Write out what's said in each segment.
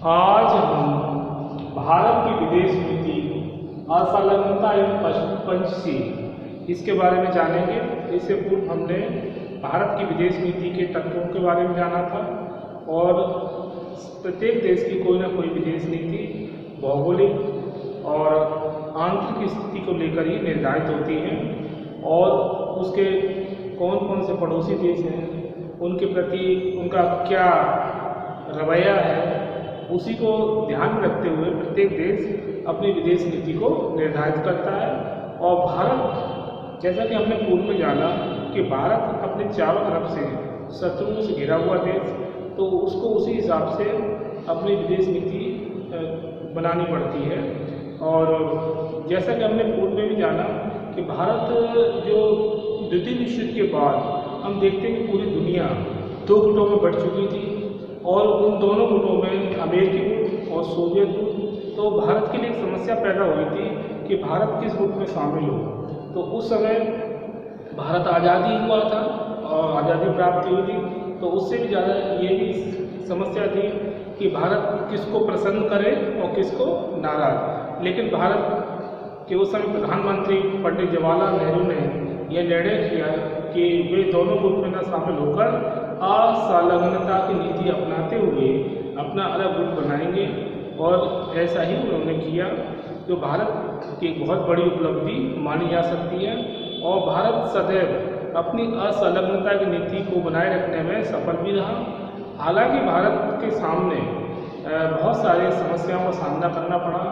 आज हम भारत की विदेश नीति असंलग्नता एवं पंचशील इसके बारे में जानेंगे। इससे पूर्व हमने भारत की विदेश नीति के तत्वों के बारे में जाना था और प्रत्येक देश की कोई ना कोई विदेश नीति भौगोलिक और आंतरिक स्थिति को लेकर ही निर्धारित होती है और उसके कौन कौन से पड़ोसी देश हैं, उनके प्रति उनका क्या रवैया है, उसी को ध्यान में रखते हुए प्रत्येक देश अपनी विदेश नीति को निर्धारित करता है। और भारत, जैसा कि हमने पूर्व में जाना कि भारत अपने चारों तरफ से शत्रुओं से घिरा हुआ देश, तो उसको उसी हिसाब से अपनी विदेश नीति बनानी पड़ती है। और जैसा कि हमने पूर्व में भी जाना कि भारत जो द्वितीय विश्व युद्ध के बाद हम देखते हैं कि पूरी दुनिया दो गुटों में बढ़ चुकी थी और उन दोनों गुटों में अमेरिकी गुट और सोवियत गुट। तो भारत के लिए एक समस्या पैदा हुई थी कि भारत किस गुट में शामिल हो। तो उस समय भारत आज़ादी हुआ था और आज़ादी प्राप्त हुई थी, तो उससे भी ज़्यादा ये भी समस्या थी कि भारत किसको प्रसन्न करे और किसको नाराज। लेकिन भारत के उस समय प्रधानमंत्री पंडित जवाहरलाल नेहरू ने यह निर्णय किया कि वे दोनों गुट में न शामिल होकर असंलग्नता की नीति अपनाते हुए अपना अलग गुट बनाएंगे और ऐसा ही उन्होंने किया, जो भारत की बहुत बड़ी उपलब्धि मानी जा सकती है। और भारत सदैव अपनी असंलग्नता की नीति को बनाए रखने में सफल भी रहा। हालांकि भारत के सामने बहुत सारी समस्याओं का सामना करना पड़ा,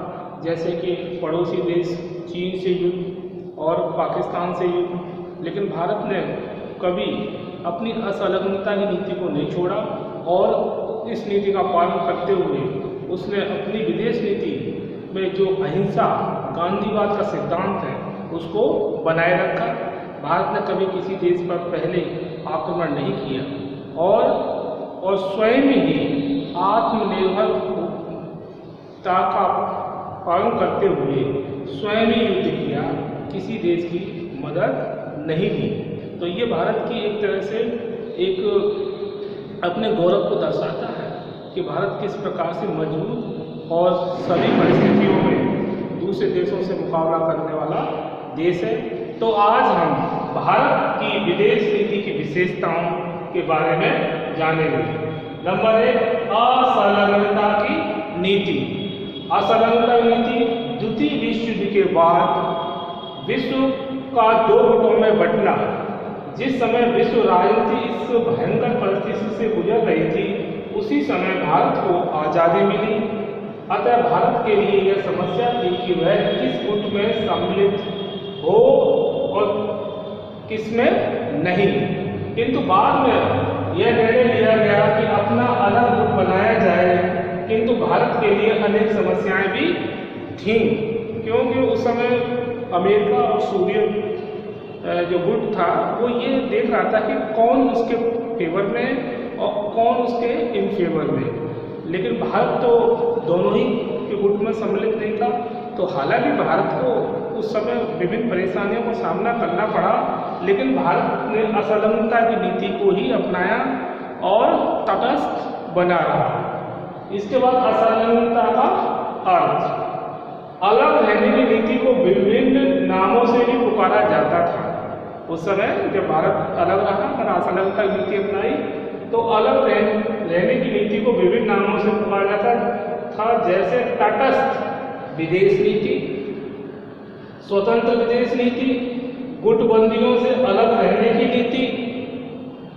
जैसे कि पड़ोसी देश चीन से युद्ध और पाकिस्तान से युद्ध। लेकिन भारत ने कभी अपनी असंलग्नता की नीति को नहीं छोड़ा और इस नीति का पालन करते हुए उसने अपनी विदेश नीति में जो अहिंसा गांधीवाद का सिद्धांत है उसको बनाए रखा। भारत ने कभी किसी देश पर पहले आक्रमण नहीं किया और स्वयं ही आत्मनिर्भरता का पालन करते हुए स्वयं ही युद्ध किया, किसी देश की मदद नहीं ली। तो ये भारत की एक तरह से एक अपने गौरव को दर्शाता है कि भारत किस प्रकार से मजबूत और सभी परिस्थितियों में दूसरे देशों से मुकाबला करने वाला देश है। तो आज हम भारत की विदेश नीति की विशेषताओं के बारे में जानेंगे। नंबर 1, असंलग्नता की नीति। असंलग्नता की नीति द्वितीय विश्व युद्ध के बाद विश्व का दो गुटों में बंटना। जिस समय विश्व राजनीति इस भयंकर परिस्थिति से गुजर रही थी, उसी समय भारत को आज़ादी मिली। अतः भारत के लिए यह समस्या थी कि वह किस गुट में सम्मिलित हो और किसमें नहीं। किंतु बाद में यह निर्णय लिया गया कि अपना अलग गुट बनाया जाए। किंतु भारत के लिए अनेक समस्याएं भी थीं, क्योंकि उस समय अमेरिका और सोवियत जो गुट था वो ये देख रहा था कि कौन उसके फेवर में और कौन उसके इन फेवर में। लेकिन भारत तो दोनों ही के गुट में सम्मिलित नहीं था। तो हालांकि भारत को उस समय विभिन्न परेशानियों का सामना करना पड़ा, लेकिन भारत ने असंलग्नता की नीति को ही अपनाया और तटस्थ बना रहा। इसके बाद असंलग्नता का अर्थ। अलग रहने की नीति को विभिन्न नामों से भी पुकारा जाता था। उस समय जब भारत अलग रहा और असंलग्नता की नीति अपनाई, तो अलग रहने की नीति को विभिन्न नामों से पुकारा जाता था, जैसे तटस्थ विदेश नीति, स्वतंत्र विदेश नीति, गुटबंदियों से अलग रहने की नीति,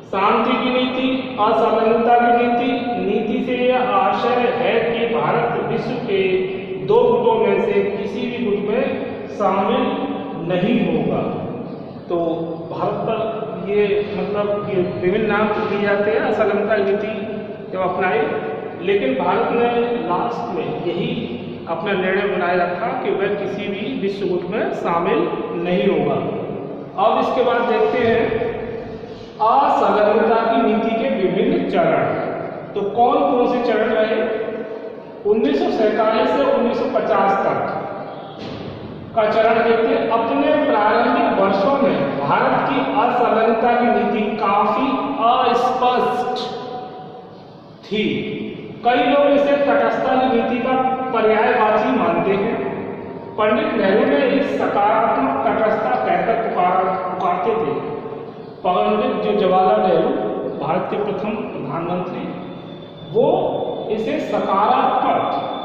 शांति की नीति, असंलग्नता की नीति। नीति से यह आशय है कि भारत विश्व के दो गुटों में से किसी भी गुट में शामिल नहीं होगा। तो भारत पर ये मतलब कि विभिन्न नाम दिए जाते हैं असंलग्नता की नीति जब अपनाई, लेकिन भारत ने लास्ट में यही अपना निर्णय बनाए रखा कि वह किसी भी विश्व गुट में शामिल नहीं होगा। अब इसके बाद देखते हैं असंलग्नता की नीति के विभिन्न चरण। तो कौन कौन से चरण रहे? 1947 से 1950 तक का चरण देखते हैं। अपने प्रारंभिक वर्षों में भारत की असंलग्नता की नीति काफी अस्पष्ट थी। कई लोग इसे तटस्थता नीति का पर्यायवाची मानते हैं। पंडित नेहरू ने इस सकारात्मक तटस्थता कहकर पुकारते थे। पंडित जो जवाहरलाल नेहरू भारत के प्रथम प्रधानमंत्री, वो इसे सकारात्मक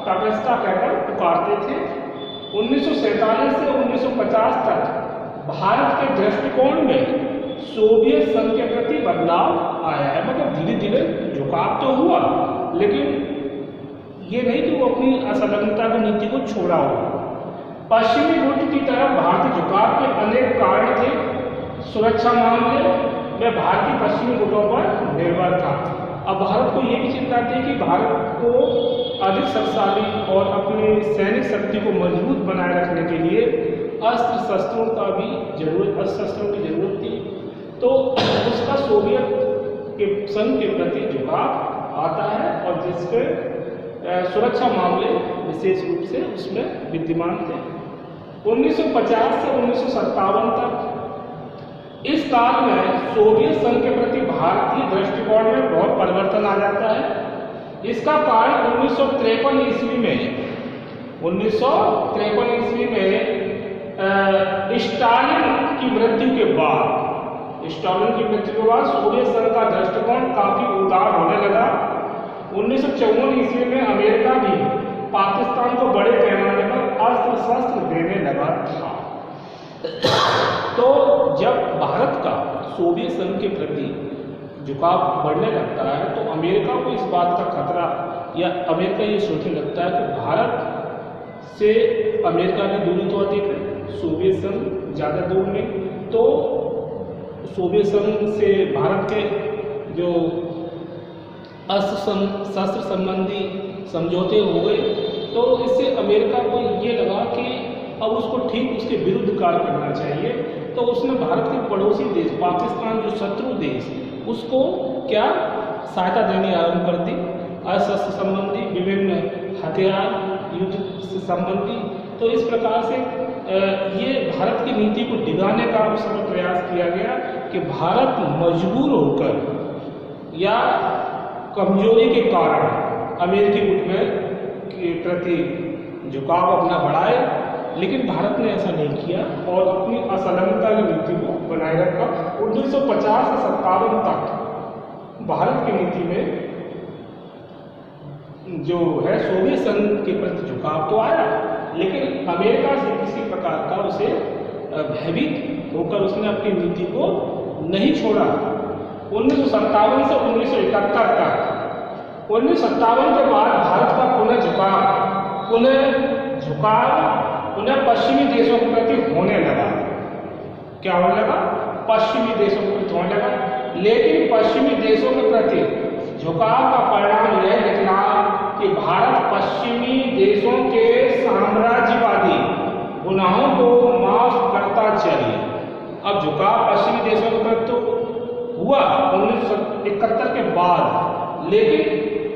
तटस्थता कहकर पुकारते थे। 1947 से 1950 तक भारत के दृष्टिकोण में सोवियत संघ के प्रति बदलाव आया है। मतलब धीरे धीरे झुकाव तो हुआ, लेकिन ये नहीं कि वो अपनी असंलग्नता की नीति को छोड़ा हो। पश्चिमी गुट की तरफ भारतीय झुकाव के अनेक कारण थे। सुरक्षा मामले में भारतीय पश्चिमी गुटों पर निर्भर था। अब भारत को ये भी चिंता थी कि भारत को अधिक शक्तिशाली और अपनी सैनिक शक्ति को मजबूत बनाए रखने के लिए अस्त्र शस्त्रों की जरूरत थी। तो उसका सोवियत के संघ के प्रति झुकाव आता है और जिसके सुरक्षा मामले विशेष रूप से उसमें विद्यमान थे। 1950 से 1957 तक इस काल में सोवियत संघ के प्रति भारतीय दृष्टिकोण में बहुत परिवर्तन आ जाता है। इसका कारण 1953 ईस्वी में स्टालिन की मृत्यु के बाद सोवियत संघ का दृष्टिकोण काफी उदार होने लगा। 1954 ईस्वी में अमेरिका भी पाकिस्तान को बड़े पैमाने पर अस्त्र शस्त्र देने लगा था। तो जब भारत का सोवियत संघ के प्रति झुकाव बढ़ने लगता है तो अमेरिका को इस बात का खतरा, या अमेरिका ये सोचने लगता है कि भारत से अमेरिका की दूरी तो अधिक है, सोवियत संघ ज़्यादा दूर नहीं, तो सोवियत संघ से भारत के जो अस्त्र शस्त्र संबंधी समझौते हो गए, तो इससे अमेरिका को ये लगा कि अब उसको ठीक उसके विरुद्ध कार्य करना चाहिए। तो उसने भारत के पड़ोसी देश पाकिस्तान, जो शत्रु देश, उसको क्या सहायता देनी आरंभ कर दी, अस्त्र संबंधी, विभिन्न हथियार, युद्ध से संबंधी। तो इस प्रकार से ये भारत की नीति को डिगाने का उस समय प्रयास किया गया कि भारत मजबूर होकर या कमजोरी के कारण अमेरिकी गुट में के प्रति झुकाव अपना बढ़ाए, लेकिन भारत ने ऐसा नहीं किया और अपनी असंलग्नता की नीति को बनाए रखा। 1950 से 57 तक भारत की नीति में जो है सोवियत संघ के प्रति झुकाव तो आया, लेकिन अमेरिका से किसी प्रकार का उसे भयभीत होकर उसने अपनी नीति को नहीं छोड़ा। 1957 से 1971 तक, 1957 के बाद भारत का पुनः पश्चिमी देशों के प्रति होने लगा। क्या होने लगा? पश्चिमी देशों के प्रति होने लगा। लेकिन पश्चिमी देशों के प्रति झुकाव का परिणाम यह निकला कि भारत पश्चिमी देशों के साम्राज्यवादी गुनाहों को माफ करता चले। अब झुकाव पश्चिमी देशों के प्रति तो हुआ 1971 के बाद, लेकिन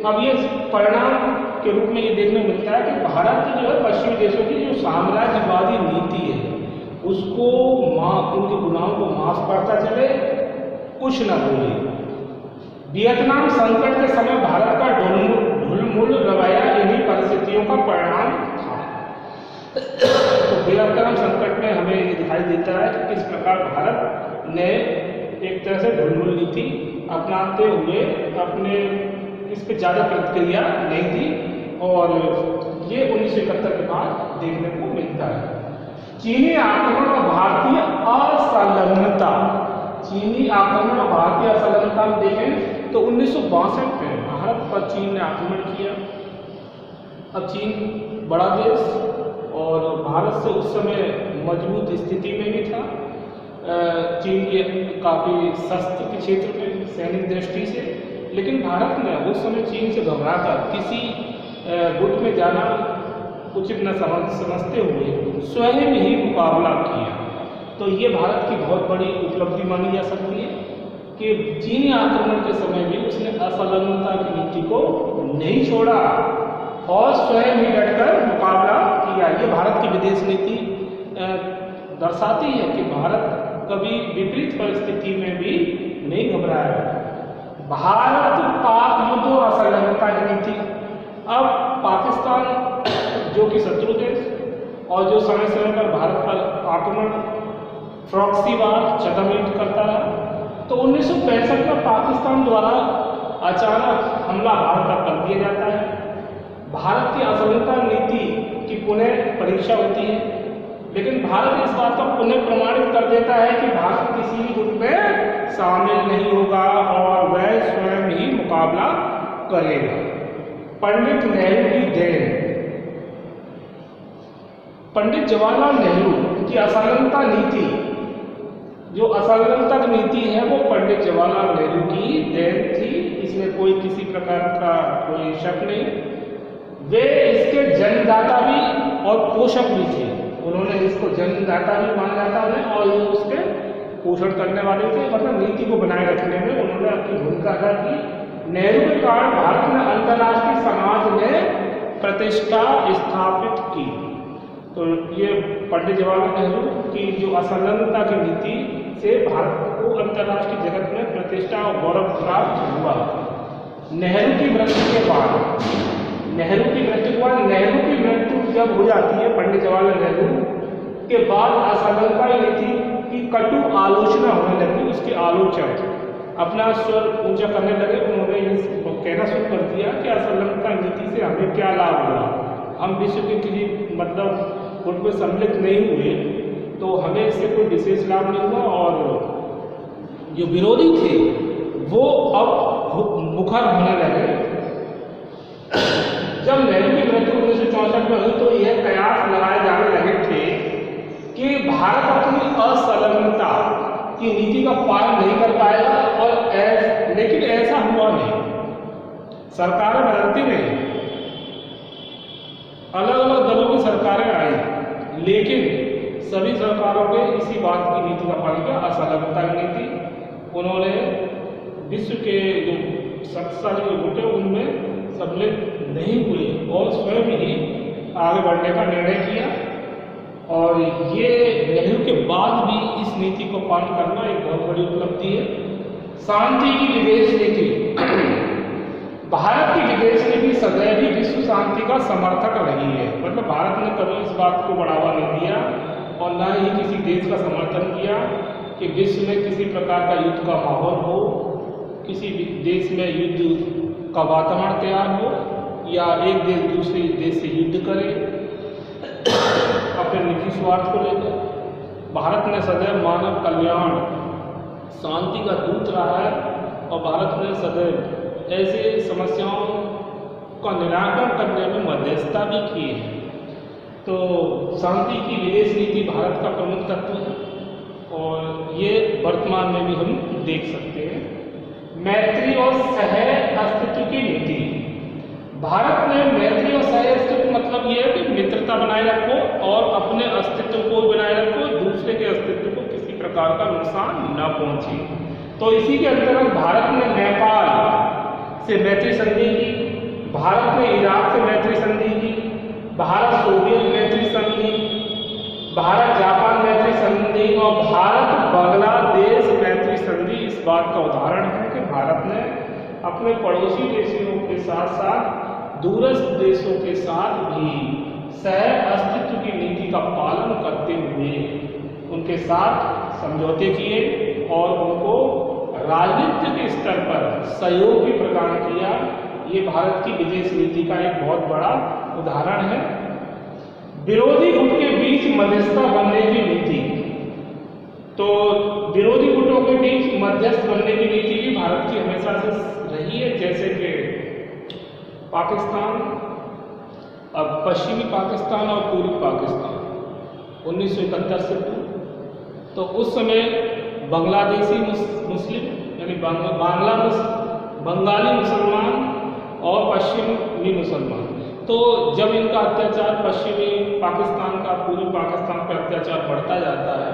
अब ये परिणाम के रूप में ये देखने को मिलता है कि भारत जो है पश्चिमी देशों की जो साम्राज्यवादी नीति है उसको उनके गुनाहों को माफ करता चले, कुछ न बोले। वियतनाम संकट के समय भारत का ढुलमुल रवैया इन्हीं परिस्थितियों का परिणाम था। तो वियतनाम संकट में हमें ये दिखाई देता है कि किस प्रकार भारत ने एक तरह से ढुलमुल नीति अपनाते हुए अपने इस पर ज़्यादा प्रतिक्रिया नहीं दी, और ये 1971 के बाद देखने को मिलता है। चीनी आक्रमण और भारतीय असंलग्नता, चीनी आक्रमण और भारतीय असंलग्नता में देखें तो 1962 में भारत पर चीन ने आक्रमण किया। अब चीन बड़ा देश और भारत से उस समय मजबूत स्थिति में भी था। चीन के काफ़ी शस्त्र के क्षेत्र में सैनिक दृष्टि से, लेकिन भारत ने उस समय चीन से घबराकर किसी गुट में जाना उचित न समझते हुए स्वयं ही मुकाबला किया। तो ये भारत की बहुत बड़ी उपलब्धि मानी जा सकती है कि चीनी आक्रमण के समय भी उसने असंलग्नता की नीति को नहीं छोड़ा और स्वयं ही डटकर मुकाबला किया। ये भारत की विदेश नीति दर्शाती है कि भारत कभी विपरीत परिस्थिति में भी नहीं घबराया। भारत पाक युद्ध और असंलग्नता की नीति अब पाकिस्तान जो कि शत्रु देश और जो समय समय पर भारत पर आक्रमण प्रॉक्सी वार चटामेट करता रहा, तो 1965 में पाकिस्तान द्वारा अचानक हमला भारत पर कर दिया जाता है। भारत की असफलता नीति की पुनः परीक्षा होती है, लेकिन भारत इस बात को पुनः प्रमाणित कर देता है कि भारत किसी भी गुट में शामिल नहीं होगा और वह स्वयं ही मुकाबला करेगा। पंडित नेहरू की देन। पंडित जवाहरलाल नेहरू की असफलता नीति, जो असफलता नीति है, वो पंडित जवाहरलाल नेहरू की देन थी। इसमें कोई किसी प्रकार का कोई शक नहीं। वे इसके जन्मदाता भी और पोषक भी थे। उन्होंने इसको जन्मदाता भी माना जाता है और ये उसके पोषण करने वाले थे। मतलब नीति को बनाए रखने में उन्होंने अपनी भूमिका अदा की। नेहरू के कारण भारत ने अंतर्राष्ट्रीय समाज में प्रतिष्ठा स्थापित की। तो ये पंडित जवाहरलाल नेहरू की जो असफलता की नीति से भारत को अंतर्राष्ट्रीय जगत में प्रतिष्ठा और गौरव प्राप्त हुआ। नेहरू की मृत्यु के बाद, नेहरू की मृत्यु जब हो जाती है पंडित जवाहरलाल नेहरू के बाद, असफलता नीति की कटु आलोचना होने लगी। उसके आलोचक अपना स्वर ऊंचा करने लगे। उन्होंने ये कहना शुरू कर दिया कि असफलता नीति से हमें क्या लाभ हुआ, हम विश्व के किसी मतलब गुट में सम्मिलित नहीं हुए, तो हमें इससे कोई विशेष लाभ नहीं हुआ। और जो विरोधी थे वो अब मुखर होने लगे। जब नेहरू की मृत्यु 1964 में हुई तो यह कयास लगाए जाने लगे थे कि भारत अपनी असंलग्नता की नीति का पालन नहीं कर पाएगा, और लेकिन ऐसा हुआ नहीं। सरकारें बदलती रही, अलग अलग दलों की सरकारें आई, लेकिन सभी सरकारों ने इसी बात की नीति का पालन किया, असंलग्नता की नीति। उन्होंने विश्व के जो शक्तिशाली गुट है उनमें सम्मिलित नहीं हुए और स्वयं ही आगे बढ़ने का निर्णय किया। और ये नेहरू के बाद भी इस नीति को पालन करना एक बहुत बड़ी उपलब्धि है। शांति की विदेश नीति। भारत की विदेश नीति सदैव ही विश्व शांति का समर्थक रही है। मतलब भारत ने कभी इस बात को बढ़ावा नहीं दिया और न ही किसी देश का समर्थन किया कि विश्व में किसी प्रकार का युद्ध का माहौल हो, किसी देश में युद्ध का वातावरण तैयार हो, या एक देश दूसरे देश से युद्ध करे अपने निजी स्वार्थ को लेकर। भारत ने सदैव मानव कल्याण, शांति का दूत रहा है और भारत ने सदैव ऐसे समस्याओं का निराकरण करने में मध्यस्थता भी की है। तो शांति की विदेश नीति भारत का प्रमुख तत्व है और ये वर्तमान में भी हम देख सकते हैं। मैत्री और सह अस्तित्व की नीति। भारत ने मैत्री और सह अस्तित्व मतलब ये है कि मित्रता बनाए रखो और अपने अस्तित्व को बनाए रखो, दूसरे के अस्तित्व को किसी प्रकार का नुकसान न पहुंचे। तो इसी के अंतर्गत भारत ने नेपाल से मैत्री संधि की, भारत ने इराक से मैत्री संधि की, भारत सोवियत मैत्री संधि, भारत जापान मैत्री संधि और भारत बांग्लादेश मैत्री संधि इस बात का उदाहरण है कि भारत ने अपने पड़ोसी देशों के साथ साथ दूरस्थ देशों के साथ भी सह अस्तित्व की नीति का पालन करते हुए उनके साथ समझौते किए और उनको राजनीतिक स्तर पर सहयोग भी प्रदान किया। ये भारत की विदेश नीति का एक बहुत बड़ा उदाहरण है। विरोधी गुट के बीच मध्यस्थता बनने की नीति। तो विरोधी गुटों के बीच मध्यस्थ बनने की नीति भी भारत की हमेशा से रही है। जैसे कि पाकिस्तान, अब पश्चिमी पाकिस्तान और पूर्वी पाकिस्तान 1971 से पूर्व, तो उस समय बांग्लादेशी मुस्लिम यानी बंगाली मुसलमान और पश्चिमी मुसलमान, तो जब इनका अत्याचार पश्चिमी पाकिस्तान का पूर्वी पाकिस्तान पर अत्याचार बढ़ता जाता है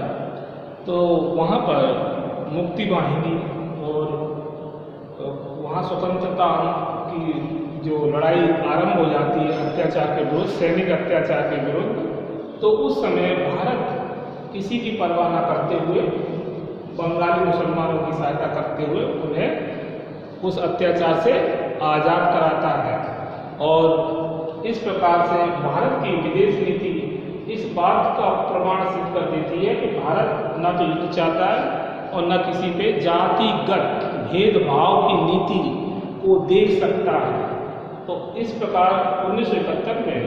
तो वहाँ पर मुक्ति वाहिनी और वहाँ स्वतंत्रता की जो लड़ाई आरंभ हो जाती है अत्याचार के विरुद्ध, सैनिक अत्याचार के विरुद्ध, तो उस समय भारत किसी की परवाह न करते हुए बंगाली मुसलमानों की सहायता करते हुए उन्हें उस अत्याचार से आज़ाद कराता है। और इस प्रकार से भारत की विदेश नीति इस बात का प्रमाण सिद्ध कर देती है कि भारत न तो युद्ध चाहता है और न किसी पे जातिगत भेदभाव की नीति को देख सकता है। तो इस प्रकार 1971 में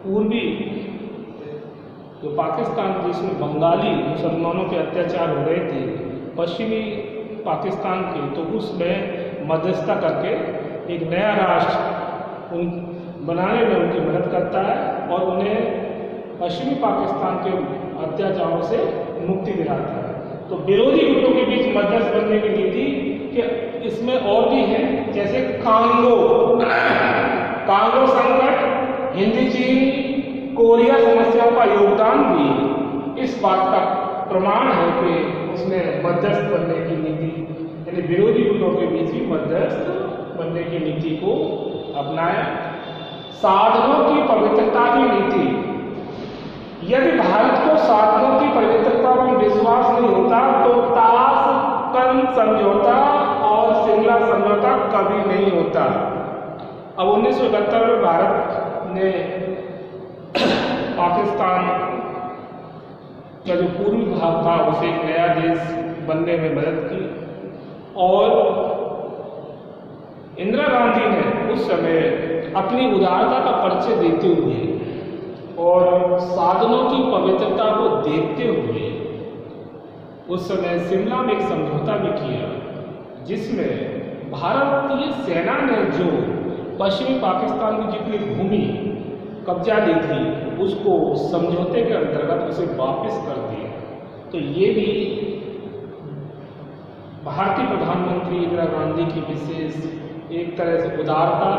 पूर्वी जो पाकिस्तान जिसमें बंगाली मुसलमानों के अत्याचार हो रहे थे पश्चिमी पाकिस्तान के, तो उसमें मध्यस्थता करके एक नया राष्ट्र बनाने में उनकी मदद करता है और उन्हें पश्चिमी पाकिस्तान के अत्याचारों से मुक्ति दिलाता है। तो विरोधी गुटों के बीच मध्यस्थ बनने की नीति कि इसमें और भी है, जैसे कांगो संकट, हिंदी चीन कोरिया समस्याओं का योगदान भी इस बात का प्रमाण है कि उसने मध्यस्थ बनने की नीति यानी विरोधी गुटों के बीच भी मध्यस्थ बनने की नीति को अपनाया। साधनों की पवित्रता की नीति, यदि भारत को साधनों की पवित्रता में विश्वास नहीं होता तो ताशकंद समझौता और शिमला समझौता कभी नहीं होता। अब 1971 में भारत ने पाकिस्तान का जो पूर्वी भाग था उसे एक नया देश बनने में मदद की और इंदिरा गांधी ने उस समय अपनी उदारता का परिचय देते हुए और साधनों की पवित्रता को देखते हुए उस समय शिमला में एक समझौता भी किया जिसमें भारतीय सेना ने जो पश्चिमी पाकिस्तान की जितनी भूमि कब्जा ली थी उसको समझौते के अंतर्गत उसे वापस कर दिया। तो ये भी भारतीय प्रधानमंत्री इंदिरा गांधी की विशेष एक तरह से उदारता,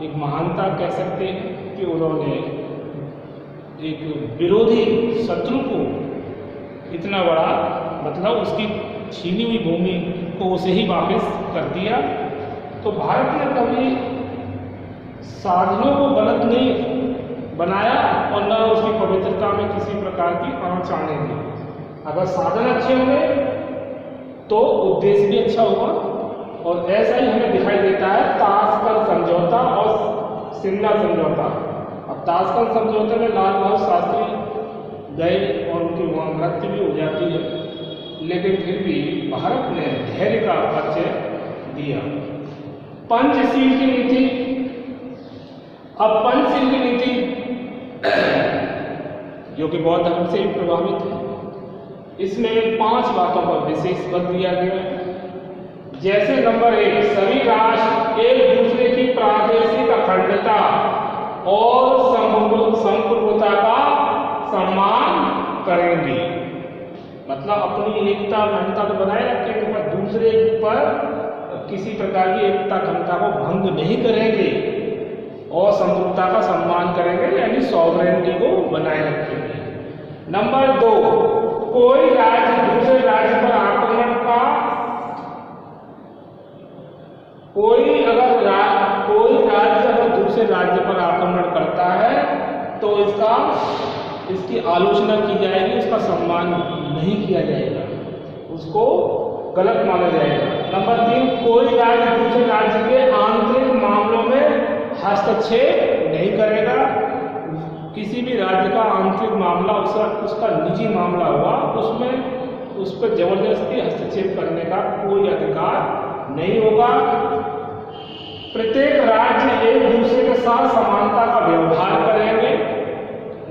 एक महानता कह सकते हैं कि उन्होंने एक विरोधी शत्रु को इतना बड़ा मतलब उसकी छीनी हुई भूमि को उसे ही वापस कर दिया। तो भारत ने कभी साधनों को गलत नहीं बनाया और न उसकी पवित्रता में किसी प्रकार की आँच आने दी। अगर साधन अच्छे होंगे तो उद्देश्य भी अच्छा होगा और ऐसा ही हमें दिखाई देता है ताशकंद समझौता और शिमला समझौता। अब ताशकंद समझौते में लाल बहादुर शास्त्री गए और उनकी वहाँ मृत्यु भी हो जाती है, लेकिन फिर भी भारत ने धैर्य का परिचय दिया। पंचशील की नीति, अब पंचशील की नीति जो कि बौद्ध धर्म से भी प्रभावित है, इसमें 5 बातों पर विशेष बल दिया गया है। जैसे नंबर 1, सभी राष्ट्र एक दूसरे की प्रादेशिक अखंडता और संप्रभुता का सम्मान करेंगे, मतलब अपनी एकता अखंडता को बनाए रखेंगे पर दूसरे पर किसी प्रकार की एकता अखंडता को भंग नहीं करेंगे और संप्रभुता का सम्मान करेंगे यानी सॉवरेनिटी को बनाए रखेंगे। नंबर 2, कोई राज्य दूसरे राज्य पर आक्रमण का कोई राज्य अगर दूसरे राज्य पर आक्रमण करता है तो इसकी आलोचना की जाएगी, उसका सम्मान नहीं किया जाएगा, उसको गलत माना जाएगा। नंबर 3, कोई राज्य दूसरे राज्य के आंतरिक मामलों में हस्तक्षेप नहीं करेगा। किसी भी राज्य का आंतरिक मामला उसका निजी मामला हुआ, उसमें उस पर जबरदस्ती हस्तक्षेप करने का कोई अधिकार नहीं होगा। प्रत्येक राज्य एक दूसरे के साथ समानता का व्यवहार करेंगे,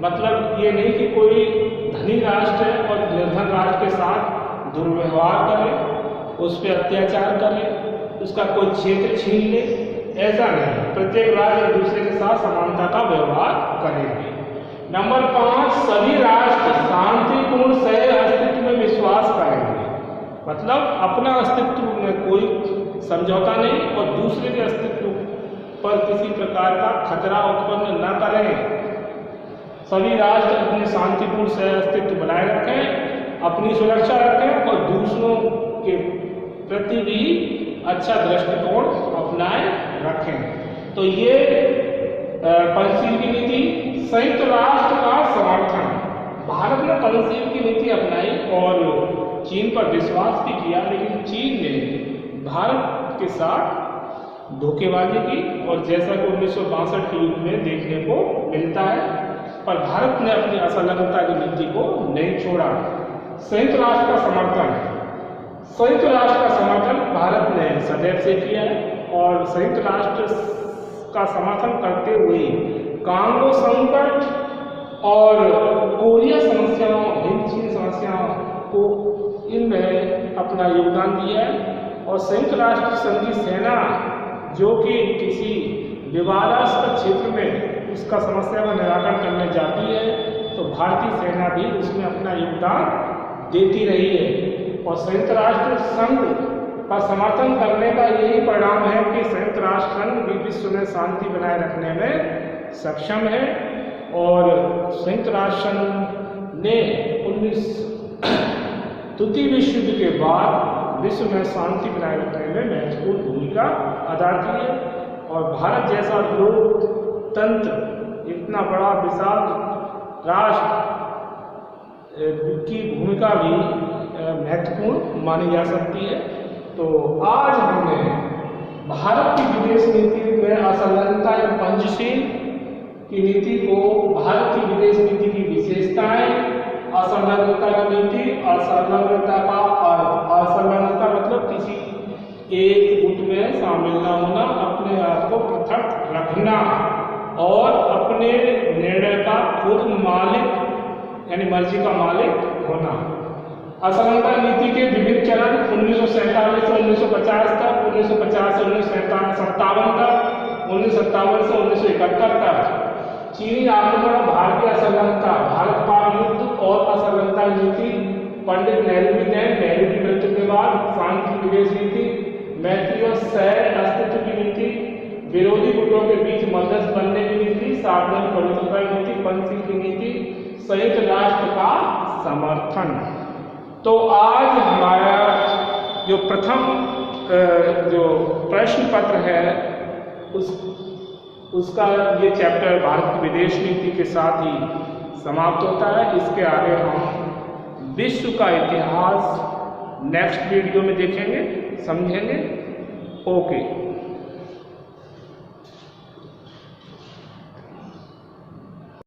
मतलब ये नहीं कि कोई धनी राष्ट्र है और निर्धन राष्ट्र के साथ दुर्व्यवहार करे, उस पर अत्याचार करे, उसका कोई क्षेत्र छीन ले, ऐसा नहीं। प्रत्येक राज्य एक दूसरे के साथ समानता का व्यवहार करेंगे। नंबर 5, सभी राष्ट्र शांतिपूर्ण सह अस्तित्व में विश्वास करेंगे, मतलब अपना अस्तित्व में कोई समझौता नहीं और दूसरे के अस्तित्व पर किसी प्रकार का खतरा उत्पन्न न करें। सभी राष्ट्र अपने शांतिपूर्ण सह अस्तित्व बनाए रखें, अपनी सुरक्षा रखें और दूसरों के प्रति भी अच्छा दृष्टिकोण अपनाए रखें। तो ये पंचशील की नीति। संयुक्त राष्ट्र का समर्थन, भारत ने पंचशील की नीति अपनाई और चीन पर विश्वास भी किया, लेकिन चीन ने भारत के साथ धोखेबाजी की, और जैसा कि 1962 के युद्ध में देखने को मिलता है। पर भारत ने अपनी असंलग्नता की नीति को नहीं छोड़ा। संयुक्त राष्ट्र का समर्थन, संयुक्त राष्ट्र का समर्थन भारत ने सदैव से किया है, और संयुक्त राष्ट्र का समर्थन करते हुए कांगो संकट और कोरिया समस्याओं, हिंद चीन समस्याओं को इनमें अपना योगदान दिया है। और संयुक्त राष्ट्र संघ की सेना जो कि किसी विवादास्पद क्षेत्र में उसका समस्या का निराकरण करने जाती है, तो भारतीय सेना भी उसमें अपना योगदान देती रही है। और संयुक्त राष्ट्र संघ का समर्थन करने का यही परिणाम है कि संयुक्त राष्ट्र संघ भी विश्व में शांति बनाए रखने में सक्षम है। और संयुक्त राष्ट्र संघ ने द्वितीय विश्व युद्ध के बाद विश्व में शांति बनाए रखने में महत्वपूर्ण भूमिका अदा की है। और भारत जैसा लोकतंत्र, इतना बड़ा विशाल राष्ट्र की भूमिका भी महत्वपूर्ण मानी जा सकती है। तो आज हमने भारत की विदेश नीति में असंलग्नता या पंचशील की नीति को, भारत की विदेश नीति की विशेषताएं, असंलग्नता की नीति, असंलग्नता का अर्थ, असंलग्नता मतलब किसी एक गुट में शामिल न होना, अपने आप को पृथक रखना और अपने निर्णय का खुद मालिक यानी मर्जी का मालिक होना। असंलग्नता नीति के विभिन्न चरण 1947 से 1950 तक, 1950 से 1957 तक, 1957 से 1971 तक, चीनी आक्रमण और भारतीय असंलग्नता, भारत पाक युद्ध और असंलग्नता नीति, पंडित नेहरू की देन, नेहरू की मृत्यु के बाद फ्रांस की विदेश नीति, मैत्री और सह अस्तित्व की नीति, विरोधी गुटों के बीच मध्यस्थ बनने की नीति, सावधान पवित्रता की नीति, पंचशील की नीति, संयुक्त राष्ट्र का समर्थन। तो आज हमारा जो प्रथम जो प्रश्न पत्र है उसका ये चैप्टर भारत की विदेश नीति के साथ ही समाप्त होता है। इसके आगे हम विश्व का इतिहास नेक्स्ट वीडियो में देखेंगे, समझेंगे। ओके।